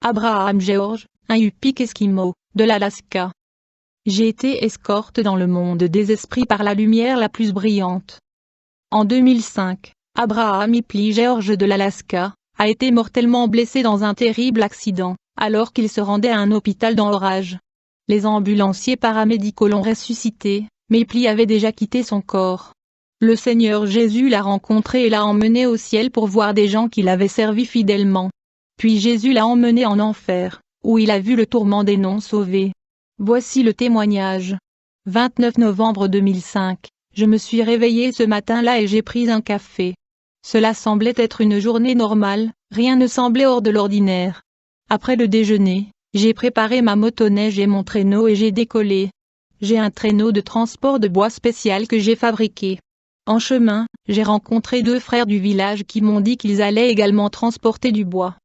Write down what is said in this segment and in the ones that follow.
Abraham George, un Yupik Esquimau, de l'Alaska. J'ai été escorte dans le monde des esprits par la lumière la plus brillante. En 2005, Abraham Hipley George de l'Alaska a été mortellement blessé dans un terrible accident, alors qu'il se rendait à un hôpital dans l'orage. Les ambulanciers paramédicaux l'ont ressuscité, mais Hipley avait déjà quitté son corps. Le Seigneur Jésus l'a rencontré et l'a emmené au ciel pour voir des gens qui l'avaient servi fidèlement. Puis Jésus l'a emmené en enfer, où il a vu le tourment des non-sauvés. Voici le témoignage. 29 novembre 2005, je me suis réveillé ce matin-là et j'ai pris un café. Cela semblait être une journée normale, rien ne semblait hors de l'ordinaire. Après le déjeuner, j'ai préparé ma motoneige et mon traîneau et j'ai décollé. J'ai un traîneau de transport de bois spécial que j'ai fabriqué. En chemin, j'ai rencontré 2 frères du village qui m'ont dit qu'ils allaient également transporter du bois.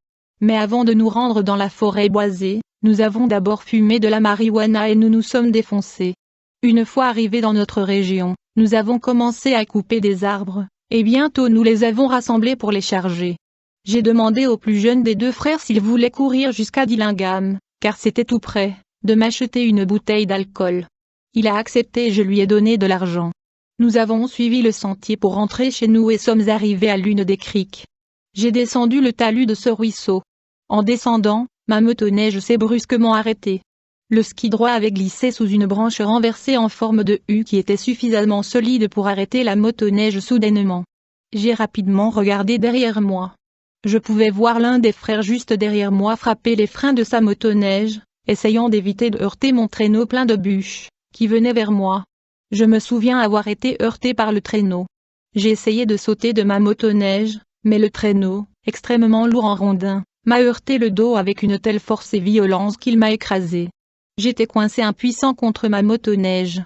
Mais avant de nous rendre dans la forêt boisée, nous avons d'abord fumé de la marijuana et nous nous sommes défoncés. Une fois arrivés dans notre région, nous avons commencé à couper des arbres, et bientôt nous les avons rassemblés pour les charger. J'ai demandé au plus jeune des 2 frères s'il voulait courir jusqu'à Dillingham, car c'était tout près, de m'acheter une bouteille d'alcool. Il a accepté et je lui ai donné de l'argent. Nous avons suivi le sentier pour rentrer chez nous et sommes arrivés à l'une des criques. J'ai descendu le talus de ce ruisseau. En descendant, ma motoneige s'est brusquement arrêtée. Le ski droit avait glissé sous une branche renversée en forme de U qui était suffisamment solide pour arrêter la motoneige soudainement. J'ai rapidement regardé derrière moi. Je pouvais voir l'un des frères juste derrière moi frapper les freins de sa motoneige, essayant d'éviter de heurter mon traîneau plein de bûches, qui venait vers moi. Je me souviens avoir été heurté par le traîneau. J'ai essayé de sauter de ma motoneige, mais le traîneau, extrêmement lourd en rondins, m'a heurté le dos avec une telle force et violence qu'il m'a écrasé. J'étais coincé impuissant contre ma motoneige.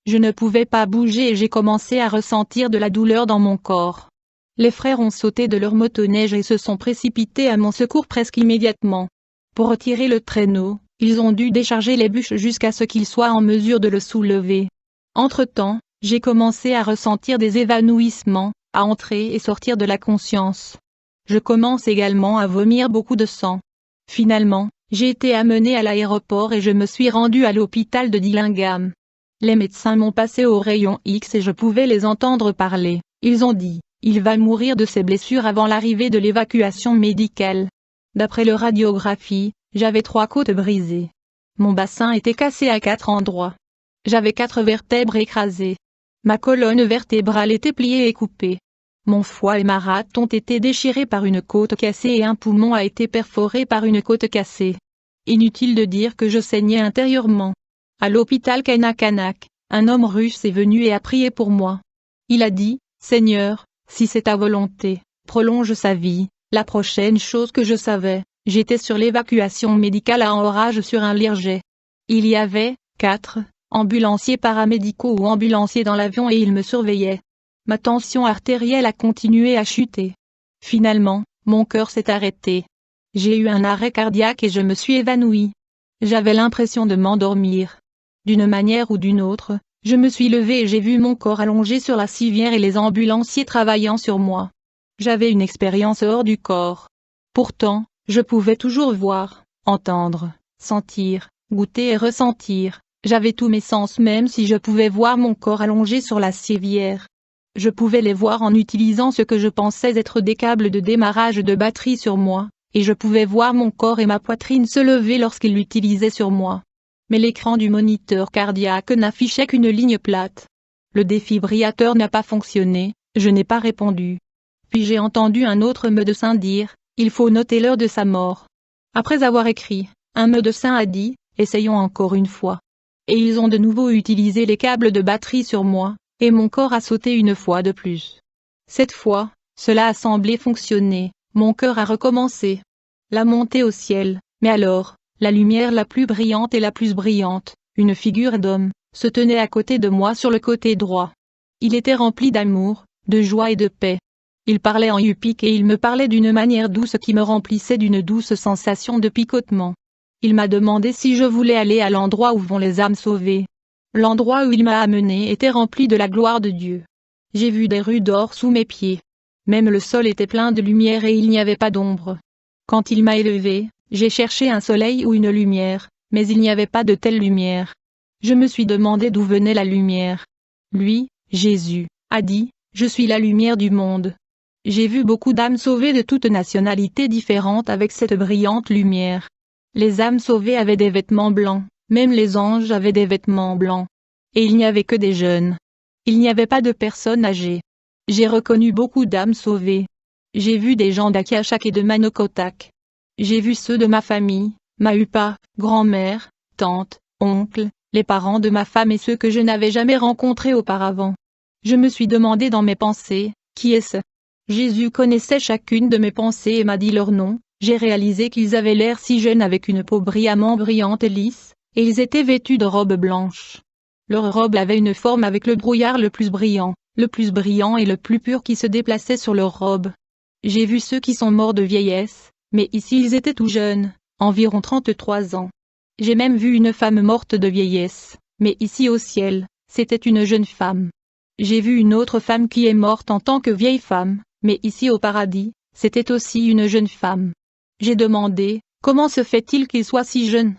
Je ne pouvais pas bouger et j'ai commencé à ressentir de la douleur dans mon corps. Les frères ont sauté de leur motoneige et se sont précipités à mon secours presque immédiatement. Pour retirer le traîneau, ils ont dû décharger les bûches jusqu'à ce qu'ils soient en mesure de le soulever. Entre-temps, j'ai commencé à ressentir des évanouissements, à entrer et sortir de la conscience. Je commence également à vomir beaucoup de sang. Finalement, j'ai été amené à l'aéroport et je me suis rendu à l'hôpital de Dillingham. Les médecins m'ont passé au rayon X et je pouvais les entendre parler. Ils ont dit, il va mourir de ses blessures avant l'arrivée de l'évacuation médicale. D'après leur radiographie, j'avais 3 côtes brisées. Mon bassin était cassé à 4 endroits. J'avais 4 vertèbres écrasées. Ma colonne vertébrale était pliée et coupée. Mon foie et ma rate ont été déchirés par une côte cassée et un poumon a été perforé par une côte cassée. Inutile de dire que je saignais intérieurement. À l'hôpital Kanakanak, un homme russe est venu et a prié pour moi. Il a dit, « Seigneur, si c'est ta volonté, prolonge sa vie. » La prochaine chose que je savais, j'étais sur l'évacuation médicale à Orage sur un Learjet. Il y avait 4 ambulanciers paramédicaux ou ambulanciers dans l'avion et ils me surveillaient. Ma tension artérielle a continué à chuter. Finalement, mon cœur s'est arrêté. J'ai eu un arrêt cardiaque et je me suis évanoui. J'avais l'impression de m'endormir. D'une manière ou d'une autre, je me suis levé et j'ai vu mon corps allongé sur la civière et les ambulanciers travaillant sur moi. J'avais une expérience hors du corps. Pourtant, je pouvais toujours voir, entendre, sentir, goûter et ressentir. J'avais tous mes sens même si je pouvais voir mon corps allongé sur la civière. Je pouvais les voir en utilisant ce que je pensais être des câbles de démarrage de batterie sur moi, et je pouvais voir mon corps et ma poitrine se lever lorsqu'ils l'utilisaient sur moi. Mais l'écran du moniteur cardiaque n'affichait qu'une ligne plate. Le défibrillateur n'a pas fonctionné, je n'ai pas répondu. Puis j'ai entendu un autre médecin dire, « Il faut noter l'heure de sa mort. » Après avoir écrit, un médecin a dit, « Essayons encore une fois. » Et ils ont de nouveau utilisé les câbles de batterie sur moi. Et mon corps a sauté une fois de plus. Cette fois, cela a semblé fonctionner, mon cœur a recommencé. La montée au ciel, mais alors, la lumière la plus brillante et la plus brillante, une figure d'homme, se tenait à côté de moi sur le côté droit. Il était rempli d'amour, de joie et de paix. Il parlait en yupik et il me parlait d'une manière douce qui me remplissait d'une douce sensation de picotement. Il m'a demandé si je voulais aller à l'endroit où vont les âmes sauvées. L'endroit où il m'a amené était rempli de la gloire de Dieu. J'ai vu des rues d'or sous mes pieds. Même le sol était plein de lumière et il n'y avait pas d'ombre. Quand il m'a élevé, J'ai cherché un soleil ou une lumière, mais il n'y avait pas de telle lumière. Je me suis demandé d'où venait la lumière. Lui, Jésus, a dit, « Je suis la lumière du monde ». J'ai vu beaucoup d'âmes sauvées de toutes nationalités différentes avec cette brillante lumière. Les âmes sauvées avaient des vêtements blancs, même les anges avaient des vêtements blancs. Et il n'y avait que des jeunes. Il n'y avait pas de personnes âgées. J'ai reconnu beaucoup d'âmes sauvées. J'ai vu des gens d'Akashak et de Manokotak. J'ai vu ceux de ma famille, ma upa, grand-mère, tante, oncle, les parents de ma femme et ceux que je n'avais jamais rencontrés auparavant. Je me suis demandé dans mes pensées, qui est-ce? Jésus connaissait chacune de mes pensées et m'a dit leur nom. J'ai réalisé qu'ils avaient l'air si jeunes avec une peau brillamment brillante et lisse, et ils étaient vêtus de robes blanches. Leur robe avait une forme avec le brouillard le plus brillant et le plus pur qui se déplaçait sur leur robe. J'ai vu ceux qui sont morts de vieillesse, mais ici ils étaient tout jeunes, environ 33 ans. J'ai même vu une femme morte de vieillesse, mais ici au ciel, c'était une jeune femme. J'ai vu une autre femme qui est morte en tant que vieille femme, mais ici au paradis, c'était aussi une jeune femme. J'ai demandé, comment se fait-il qu'ils soient si jeunes?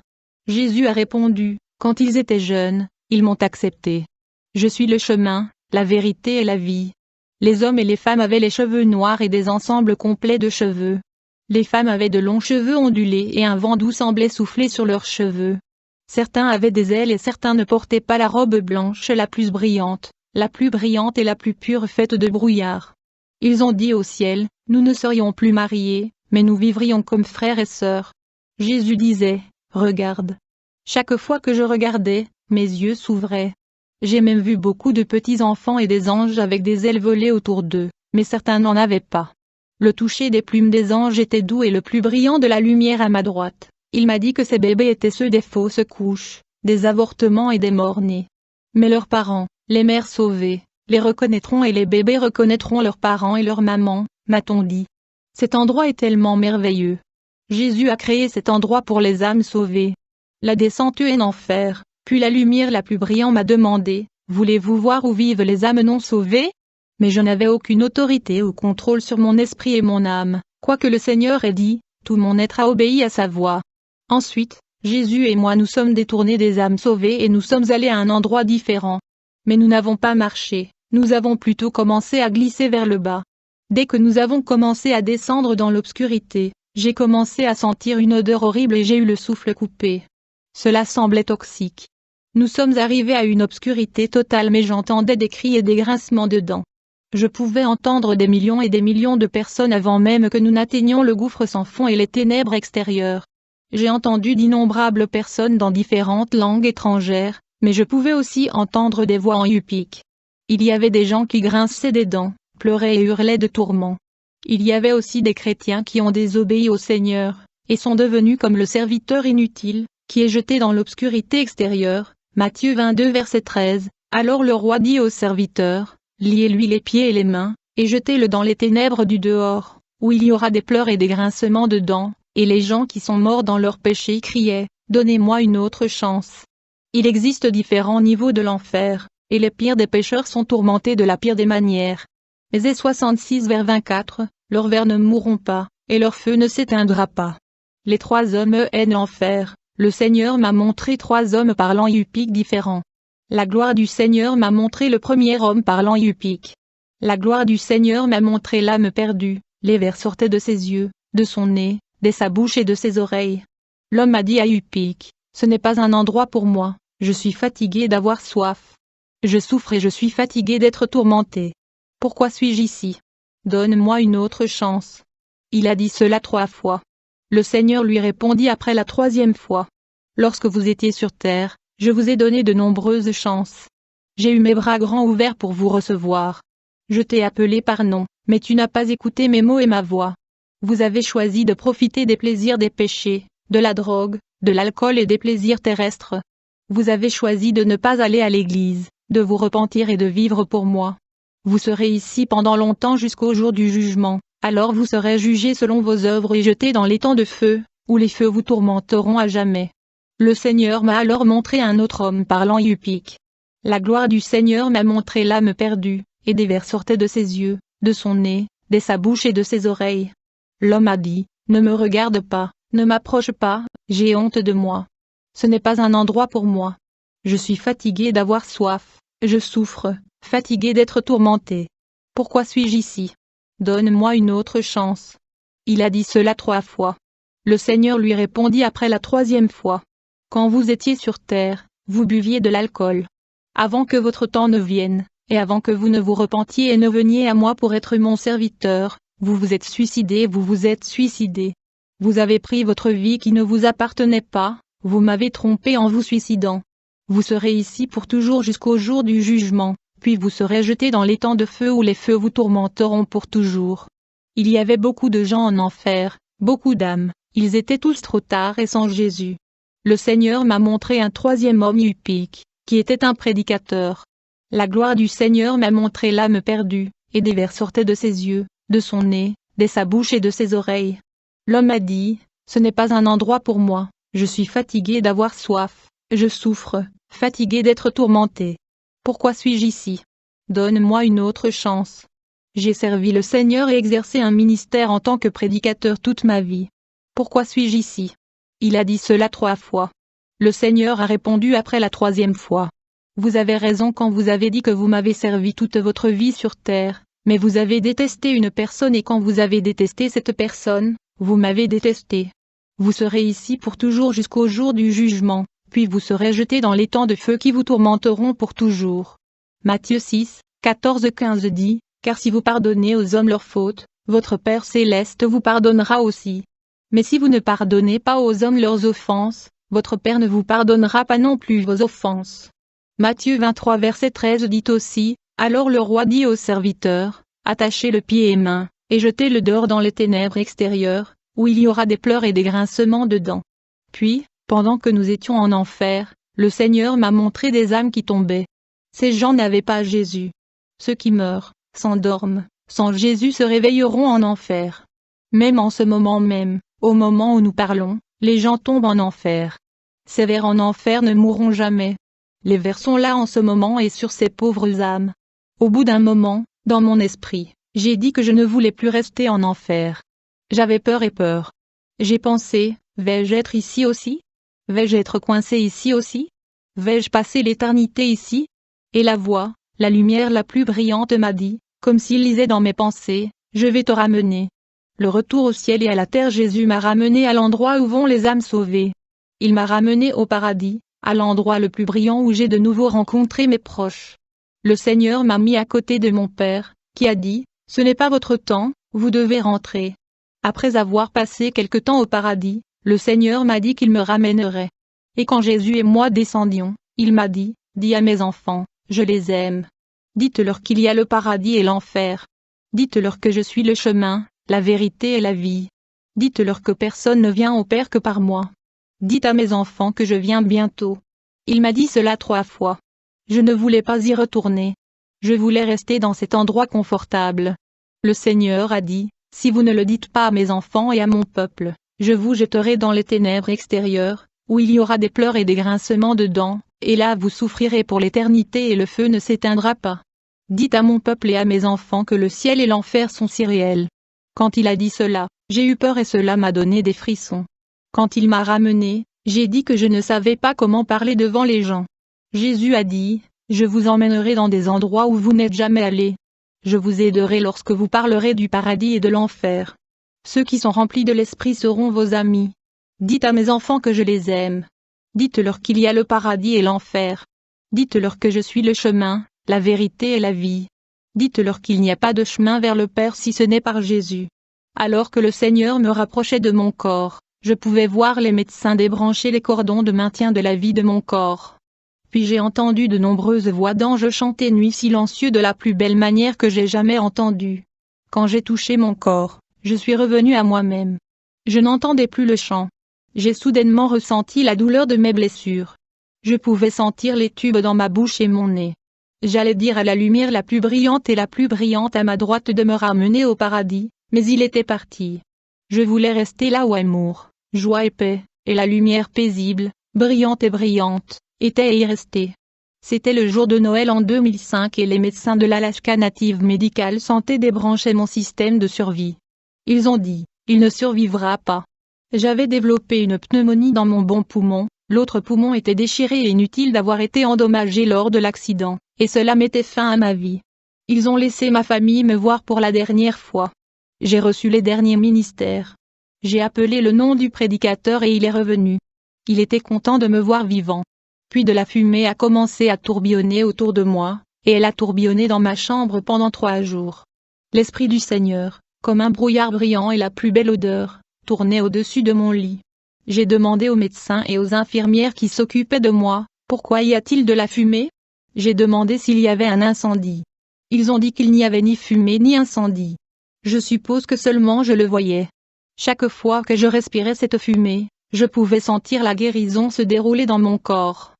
Jésus a répondu, quand ils étaient jeunes, ils m'ont accepté. Je suis le chemin, la vérité et la vie. Les hommes et les femmes avaient les cheveux noirs et des ensembles complets de cheveux. Les femmes avaient de longs cheveux ondulés et un vent doux semblait souffler sur leurs cheveux. Certains avaient des ailes et certains ne portaient pas la robe blanche la plus brillante et la plus pure faite de brouillard. Ils ont dit au ciel, nous ne serions plus mariés, mais nous vivrions comme frères et sœurs. Jésus disait, regarde. Chaque fois que je regardais, mes yeux s'ouvraient. J'ai même vu beaucoup de petits enfants et des anges avec des ailes volées autour d'eux, mais certains n'en avaient pas. Le toucher des plumes des anges était doux et le plus brillant de la lumière à ma droite. Il m'a dit que ces bébés étaient ceux des fausses couches, des avortements et des morts-nés. Mais leurs parents, les mères sauvées, les reconnaîtront et les bébés reconnaîtront leurs parents et leurs mamans, m'a-t-on dit. Cet endroit est tellement merveilleux. Jésus a créé cet endroit pour les âmes sauvées. La descente en enfer, puis la lumière la plus brillante m'a demandé, voulez-vous voir où vivent les âmes non sauvées? Mais je n'avais aucune autorité ou contrôle sur mon esprit et mon âme, quoique le Seigneur ait dit, tout mon être a obéi à sa voix. Ensuite, Jésus et moi nous sommes détournés des âmes sauvées et nous sommes allés à un endroit différent. Mais nous n'avons pas marché, nous avons plutôt commencé à glisser vers le bas. Dès que nous avons commencé à descendre dans l'obscurité, j'ai commencé à sentir une odeur horrible et j'ai eu le souffle coupé. Cela semblait toxique. Nous sommes arrivés à une obscurité totale mais j'entendais des cris et des grincements de dents. Je pouvais entendre des millions et des millions de personnes avant même que nous n'atteignions le gouffre sans fond et les ténèbres extérieures. J'ai entendu d'innombrables personnes dans différentes langues étrangères, mais je pouvais aussi entendre des voix en yupik. Il y avait des gens qui grinçaient des dents, pleuraient et hurlaient de tourment. Il y avait aussi des chrétiens qui ont désobéi au Seigneur, et sont devenus comme le serviteur inutile, qui est jeté dans l'obscurité extérieure. Matthieu 22 verset 13. Alors le roi dit au serviteur, liez-lui les pieds et les mains, et jetez-le dans les ténèbres du dehors, où il y aura des pleurs et des grincements de dents, et les gens qui sont morts dans leurs péchés criaient, donnez-moi une autre chance. Il existe différents niveaux de l'enfer, et les pires des pécheurs sont tourmentés de la pire des manières. Ésaïe 66 vers 24, leurs vers ne mourront pas, et leur feu ne s'éteindra pas. Les 3 hommes hainent l'enfer. Le Seigneur m'a montré 3 hommes parlant yupik différents. La gloire du Seigneur m'a montré le premier homme parlant yupik. La gloire du Seigneur m'a montré l'âme perdue, les vers sortaient de ses yeux, de son nez, de sa bouche et de ses oreilles. L'homme a dit à Yupik, ce n'est pas un endroit pour moi, je suis fatigué d'avoir soif. Je souffre et je suis fatigué d'être tourmenté. Pourquoi suis-je ici? Donne-moi une autre chance. Il a dit cela 3 fois. Le Seigneur lui répondit après la 3e fois. Lorsque vous étiez sur terre, je vous ai donné de nombreuses chances. J'ai eu mes bras grands ouverts pour vous recevoir. Je t'ai appelé par nom, mais tu n'as pas écouté mes mots et ma voix. Vous avez choisi de profiter des plaisirs des péchés, de la drogue, de l'alcool et des plaisirs terrestres. Vous avez choisi de ne pas aller à l'église, de vous repentir et de vivre pour moi. Vous serez ici pendant longtemps jusqu'au jour du jugement. Alors vous serez jugés selon vos œuvres et jetés dans l'étang de feu, où les feux vous tourmenteront à jamais. Le Seigneur m'a alors montré un autre homme parlant yupik. La gloire du Seigneur m'a montré l'âme perdue, et des vers sortaient de ses yeux, de son nez, de sa bouche et de ses oreilles. L'homme a dit, ne me regarde pas, Ne m'approche pas, j'ai honte de moi. Ce n'est pas un endroit pour moi. Je suis fatigué d'avoir soif, je souffre, fatigué d'être tourmenté. Pourquoi suis-je ici? Donne-moi une autre chance. Il a dit cela 3 fois. Le Seigneur lui répondit après la 3e fois. Quand vous étiez sur terre, vous buviez de l'alcool. Avant que votre temps ne vienne, et avant que vous ne vous repentiez et ne veniez à moi pour être mon serviteur, vous vous êtes suicidé, vous vous êtes suicidé. Vous avez pris votre vie qui ne vous appartenait pas, vous m'avez trompé en vous suicidant. Vous serez ici pour toujours jusqu'au jour du jugement, puis vous serez jeté dans les temps de feu où les feux vous tourmenteront pour toujours. Il y avait beaucoup de gens en enfer, beaucoup d'âmes, ils étaient tous trop tard et sans Jésus. Le Seigneur m'a montré un 3e homme Upique, qui était un prédicateur. La gloire du Seigneur m'a montré l'âme perdue, et des vers sortaient de ses yeux, de son nez, de sa bouche et de ses oreilles. L'homme a dit, ce n'est pas un endroit pour moi, je suis fatigué d'avoir soif, je souffre, fatigué d'être tourmenté. Pourquoi suis-je ici? Donne-moi une autre chance. J'ai servi le Seigneur et exercé un ministère en tant que prédicateur toute ma vie. Pourquoi suis-je ici? Il a dit cela 3 fois. Le Seigneur a répondu après la 3e fois. Vous avez raison quand vous avez dit que vous m'avez servi toute votre vie sur terre, mais vous avez détesté une personne et quand vous avez détesté cette personne, vous m'avez détesté. Vous serez ici pour toujours jusqu'au jour du jugement, puis vous serez jetés dans les temps de feu qui vous tourmenteront pour toujours. Matthieu 6, 14-15 dit, car si vous pardonnez aux hommes leurs fautes, votre Père céleste vous pardonnera aussi. Mais si vous ne pardonnez pas aux hommes leurs offenses, votre Père ne vous pardonnera pas non plus vos offenses. Matthieu 23 verset 13 dit aussi, alors le roi dit aux serviteurs, attachez-le pieds et mains, et jetez-le dehors dans les ténèbres extérieures, où il y aura des pleurs et des grincements de dents. Puis, pendant que nous étions en enfer, le Seigneur m'a montré des âmes qui tombaient. Ces gens n'avaient pas Jésus. Ceux qui meurent, s'endorment, sans Jésus se réveilleront en enfer. Même en ce moment même, au moment où nous parlons, les gens tombent en enfer. Ces vers en enfer ne mourront jamais. Les vers sont là en ce moment et sur ces pauvres âmes. Au bout d'un moment, dans mon esprit, j'ai dit que je ne voulais plus rester en enfer. J'avais peur et peur. J'ai pensé, vais-je être ici aussi? Vais-je être coincé ici aussi? Vais-je passer l'éternité ici? Et la voix, la lumière la plus brillante m'a dit, comme s'il lisait dans mes pensées, je vais te ramener. Le retour au ciel et à la terre. Jésus m'a ramené à l'endroit où vont les âmes sauvées. Il m'a ramené au paradis, à l'endroit le plus brillant où j'ai de nouveau rencontré mes proches. Le Seigneur m'a mis à côté de mon Père, qui a dit, ce n'est pas votre temps, vous devez rentrer. Après avoir passé quelque temps au paradis, le Seigneur m'a dit qu'il me ramènerait. Et quand Jésus et moi descendions, il m'a dit, dis à mes enfants, je les aime. Dites-leur qu'il y a le paradis et l'enfer. Dites-leur que je suis le chemin, la vérité et la vie. Dites-leur que personne ne vient au Père que par moi. Dites à mes enfants que je viens bientôt. Il m'a dit cela 3 fois. Je ne voulais pas y retourner. Je voulais rester dans cet endroit confortable. Le Seigneur a dit, si vous ne le dites pas à mes enfants et à mon peuple, je vous jetterai dans les ténèbres extérieures, où il y aura des pleurs et des grincements de dents, et là vous souffrirez pour l'éternité et le feu ne s'éteindra pas. Dites à mon peuple et à mes enfants que le ciel et l'enfer sont si réels. Quand il a dit cela, j'ai eu peur et cela m'a donné des frissons. Quand il m'a ramené, j'ai dit que je ne savais pas comment parler devant les gens. Jésus a dit, je vous emmènerai dans des endroits où vous n'êtes jamais allés. Je vous aiderai lorsque vous parlerez du paradis et de l'enfer. Ceux qui sont remplis de l'esprit seront vos amis. Dites à mes enfants que je les aime. Dites-leur qu'il y a le paradis et l'enfer. Dites-leur que je suis le chemin, la vérité et la vie. Dites-leur qu'il n'y a pas de chemin vers le Père si ce n'est par Jésus. Alors que le Seigneur me rapprochait de mon corps, je pouvais voir les médecins débrancher les cordons de maintien de la vie de mon corps. Puis j'ai entendu de nombreuses voix d'anges chanter nuit silencieux de la plus belle manière que j'ai jamais entendue. Quand j'ai touché mon corps, je suis revenu à moi-même. Je n'entendais plus le chant. J'ai soudainement ressenti la douleur de mes blessures. Je pouvais sentir les tubes dans ma bouche et mon nez. J'allais dire à la lumière la plus brillante et la plus brillante à ma droite de me ramener au paradis, mais il était parti. Je voulais rester là où amour, joie et paix, et la lumière paisible, brillante et brillante, était et y restait. C'était le jour de Noël en 2005 et les médecins de l'Alaska Native Medical Santé débranchaient mon système de survie. Ils ont dit, il ne survivra pas. J'avais développé une pneumonie dans mon bon poumon, l'autre poumon était déchiré et inutile d'avoir été endommagé lors de l'accident, et cela mettait fin à ma vie. Ils ont laissé ma famille me voir pour la dernière fois. J'ai reçu les derniers ministères. J'ai appelé le nom du prédicateur et il est revenu. Il était content de me voir vivant. Puis de la fumée a commencé à tourbillonner autour de moi, et elle a tourbillonné dans ma chambre pendant 3 jours. L'Esprit du Seigneur, comme un brouillard brillant et la plus belle odeur, tournait au-dessus de mon lit. J'ai demandé aux médecins et aux infirmières qui s'occupaient de moi, pourquoi y a-t-il de la fumée? J'ai demandé s'il y avait un incendie. Ils ont dit qu'il n'y avait ni fumée ni incendie. Je suppose que seulement je le voyais. Chaque fois que je respirais cette fumée, je pouvais sentir la guérison se dérouler dans mon corps.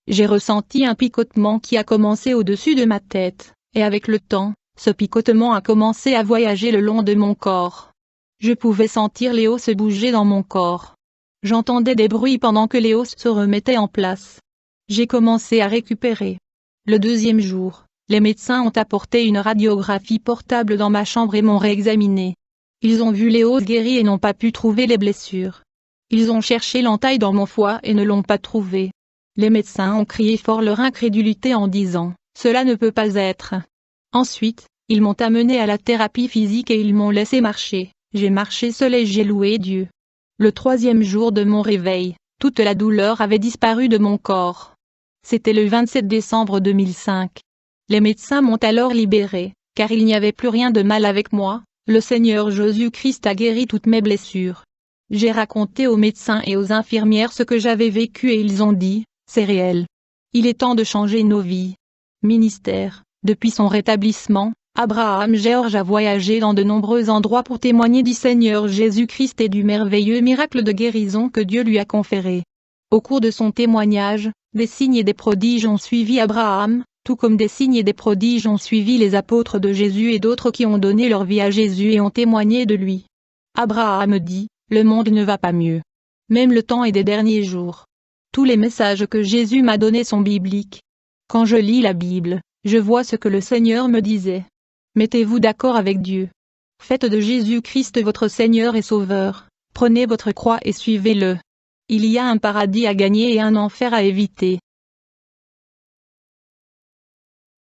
J'ai ressenti un picotement qui a commencé au-dessus de ma tête, et avec le temps, ce picotement a commencé à voyager le long de mon corps. Je pouvais sentir les os se bouger dans mon corps. J'entendais des bruits pendant que les os se remettaient en place. J'ai commencé à récupérer. Le 2e jour, les médecins ont apporté une radiographie portable dans ma chambre et m'ont réexaminé. Ils ont vu les os guéris et n'ont pas pu trouver les blessures. Ils ont cherché l'entaille dans mon foie et ne l'ont pas trouvé. Les médecins ont crié fort leur incrédulité en disant « Cela ne peut pas être ». Ensuite, ils m'ont amené à la thérapie physique et ils m'ont laissé marcher. J'ai marché seul et j'ai loué Dieu. Le 3e jour de mon réveil, toute la douleur avait disparu de mon corps. C'était le 27 décembre 2005. Les médecins m'ont alors libéré, car il n'y avait plus rien de mal avec moi, le Seigneur Jésus-Christ a guéri toutes mes blessures. J'ai raconté aux médecins et aux infirmières ce que j'avais vécu et ils ont dit, c'est réel. Il est temps de changer nos vies. Ministère. Depuis son rétablissement, Abraham George a voyagé dans de nombreux endroits pour témoigner du Seigneur Jésus-Christ et du merveilleux miracle de guérison que Dieu lui a conféré. Au cours de son témoignage, des signes et des prodiges ont suivi Abraham, tout comme des signes et des prodiges ont suivi les apôtres de Jésus et d'autres qui ont donné leur vie à Jésus et ont témoigné de lui. Abraham dit, le monde ne va pas mieux. Même le temps est des derniers jours. Tous les messages que Jésus m'a donnés sont bibliques. Quand je lis la Bible, je vois ce que le Seigneur me disait. Mettez-vous d'accord avec Dieu. Faites de Jésus-Christ votre Seigneur et Sauveur. Prenez votre croix et suivez-le. Il y a un paradis à gagner et un enfer à éviter.